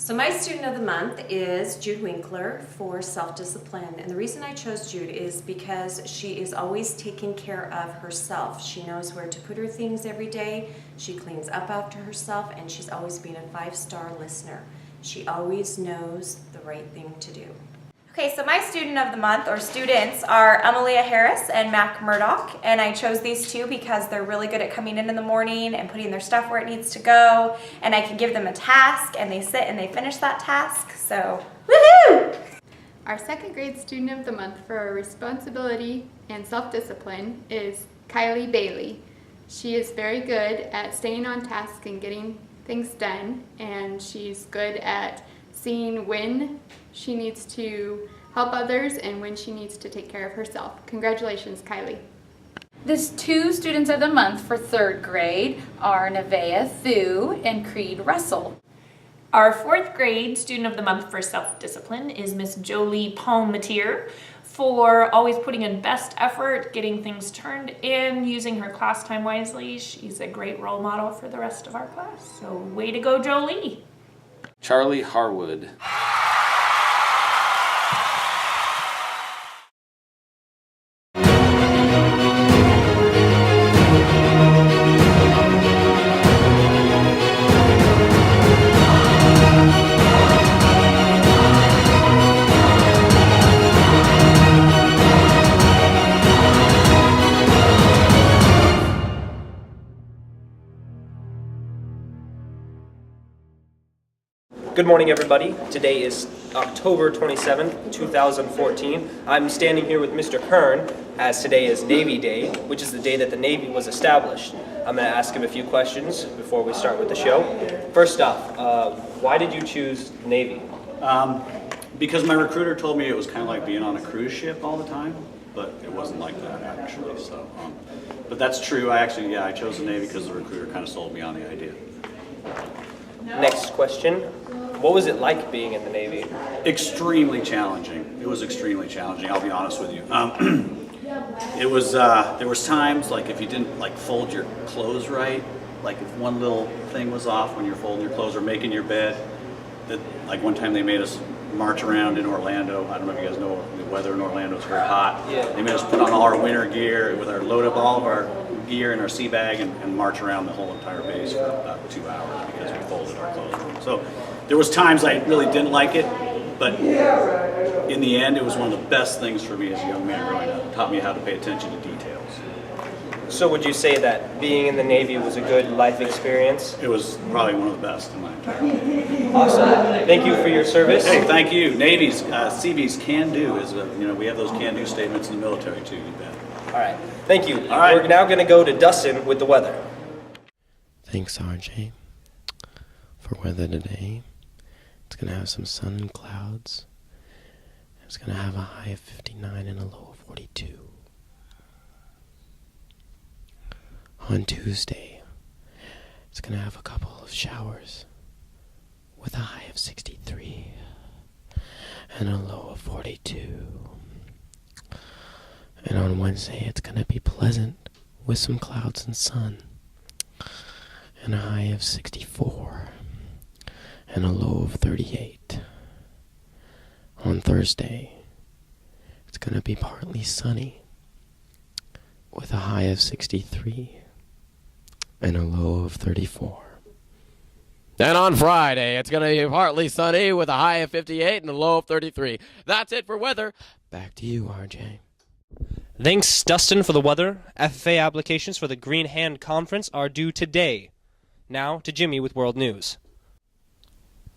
So my student of the month is Jude Winkler for self-discipline. And the reason I chose Jude is because she is always taking care of herself. She knows where to put her things every day. She cleans up after herself, and she's always been a 5-star listener. She always knows the right thing to do. Okay, so my student of the month, or students, are Emilia Harris and Mac Murdoch, and I chose these two because they're really good at coming in the morning and putting their stuff where it needs to go, and I can give them a task, and they sit and they finish that task, so woohoo! Our second grade student of the month for responsibility and self-discipline is Kylie Bailey. She is very good at staying on task and getting things done, and she's good at seeing when she needs to help others and when she needs to take care of herself. Congratulations, Kylie. The two students of the month for third grade are Nevaeh Thu and Creed Russell. Our fourth grade student of the month for self-discipline is Miss Jolie Palmatier for always putting in best effort, getting things turned in, using her class time wisely. She's a great role model for the rest of our class. So way to go, Jolie. Charlie Harwood. Good morning, everybody. Today is October 27th, 2014. I'm standing here with Mr. Kern, as today is Navy Day, which is the day that the Navy was established. I'm going to ask him a few questions before we start with the show. First off, why did you choose Navy? Because my recruiter told me it was kind of like being on a cruise ship all the time, but it wasn't like that actually. So, but that's true. I chose the Navy because the recruiter kind of sold me on the idea. Next question. What was it like being in the Navy? Extremely challenging. It was extremely challenging, I'll be honest with you. It was, there was times, like if you didn't fold your clothes right, like if one little thing was off when you're folding your clothes or making your bed, that, like one time they made us march around in Orlando. I don't know if you guys know the weather in Orlando is very hot. Yeah. They made us put on all our winter gear, load up all of our gear in our sea bag and march around the whole entire base for about 2 hours because we folded our clothes wrong. So there was times I really didn't like it, but in the end it was one of the best things for me as a young man growing up. It taught me how to pay attention to details. So would you say that being in the Navy was a good life experience? It was probably one of the best in my entire life. Awesome. Thank you for your service. Hey, thank you. Navy's, Seabees can do is, we have those can do statements in the military too, you bet. All right. Thank you. All right. We're now going to go to Dustin with the weather. Thanks, RJ. For weather today, it's going to have some sun and clouds. It's going to have a high of 59 and a low of 42. On Tuesday, it's going to have a couple of showers with a high of 63 and a low of 42. And on Wednesday, it's going to be pleasant with some clouds and sun and a high of 64 and a low of 38. On Thursday, it's going to be partly sunny with a high of 63 and a low of 34. And on Friday, it's going to be partly sunny with a high of 58 and a low of 33. That's it for weather. Back to you, RJ. Thanks, Dustin, for the weather. FFA applications for the Green Hand Conference are due today. Now to Jimmy with World News.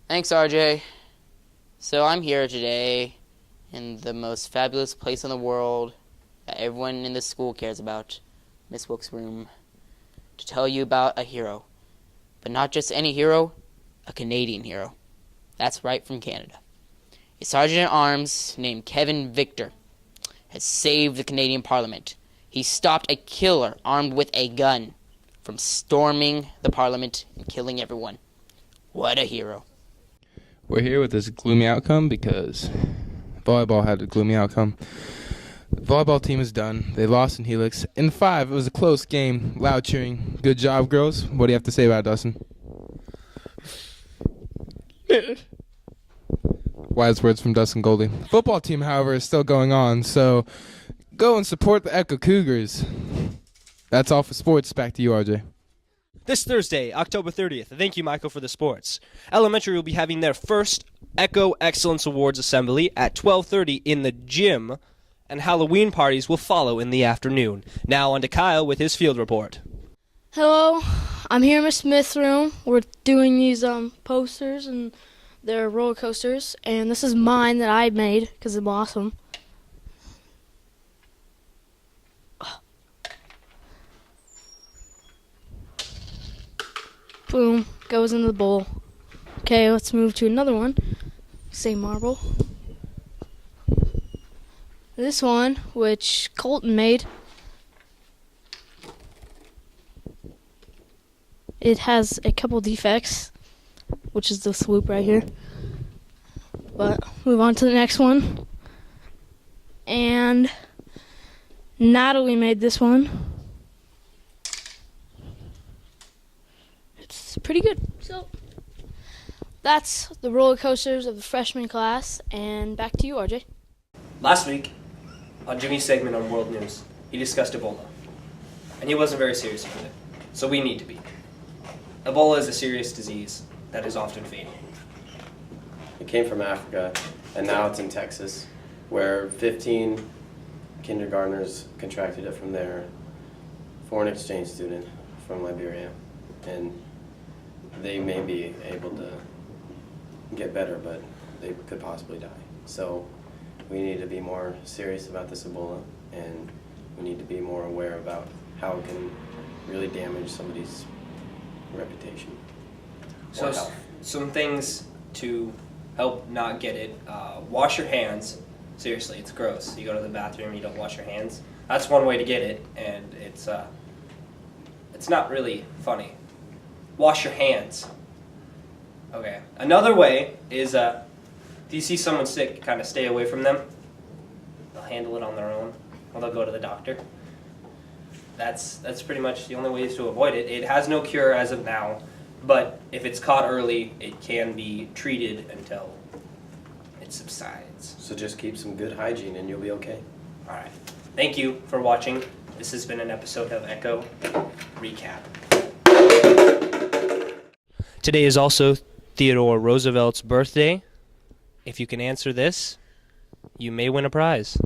Thanks, RJ. So I'm here today in the most fabulous place in the world that everyone in this school cares about, Miss Wilkes' room, to tell you about a hero. But not just any hero, a Canadian hero. That's right, from Canada. A sergeant-at-arms named Kevin Victor has saved the Canadian Parliament. He stopped a killer armed with a gun from storming the Parliament and killing everyone. What a hero. We're here with this gloomy outcome because volleyball had a gloomy outcome. The volleyball team is done. They lost in Helix. In 5, it was a close game. Loud cheering. Good job, girls. What do you have to say about it, Dustin? Wise words from Dustin Goldie. Football team, however, is still going on, so go and support the Echo Cougars. That's all for sports. Back to you, RJ. This Thursday, October 30th, thank you, Michael, for the sports. Elementary will be having their first Echo Excellence Awards Assembly at 12:30 in the gym, and Halloween parties will follow in the afternoon. Now on to Kyle with his field report. Hello, I'm here in Miss Smith's room. We're doing these posters, and they're roller coasters, and this is mine that I made because I'm awesome. Boom, goes into the bowl. Okay, let's move to another one. Same marble. This one, which Colton made, it has a couple defects, which is the swoop right here. But move on to the next one. And Natalie made this one. It's pretty good. So that's the roller coasters of the freshman class, and back to you, RJ. Last week, on Jimmy's segment on World News, he discussed Ebola. And he wasn't very serious about it. So we need to be. Ebola is a serious disease that is often fatal. It came from Africa, and now it's in Texas, where 15 kindergartners contracted it from their foreign exchange student from Liberia. And they may be able to get better, but they could possibly die. So we need to be more serious about this Ebola, and we need to be more aware about how it can really damage somebody's reputation. So some things to help not get it. Wash your hands. Seriously, it's gross. You go to the bathroom, you don't wash your hands. That's one way to get it, and it's not really funny. Wash your hands. Okay. Another way is, if you see someone sick, kind of stay away from them. They'll handle it on their own, or they'll go to the doctor. That's pretty much the only ways to avoid it. It has no cure as of now, but if it's caught early, it can be treated until it subsides. So just keep some good hygiene and you'll be okay. All right. Thank you for watching. This has been an episode of Echo Recap. Today is also Theodore Roosevelt's birthday. If you can answer this, you may win a prize.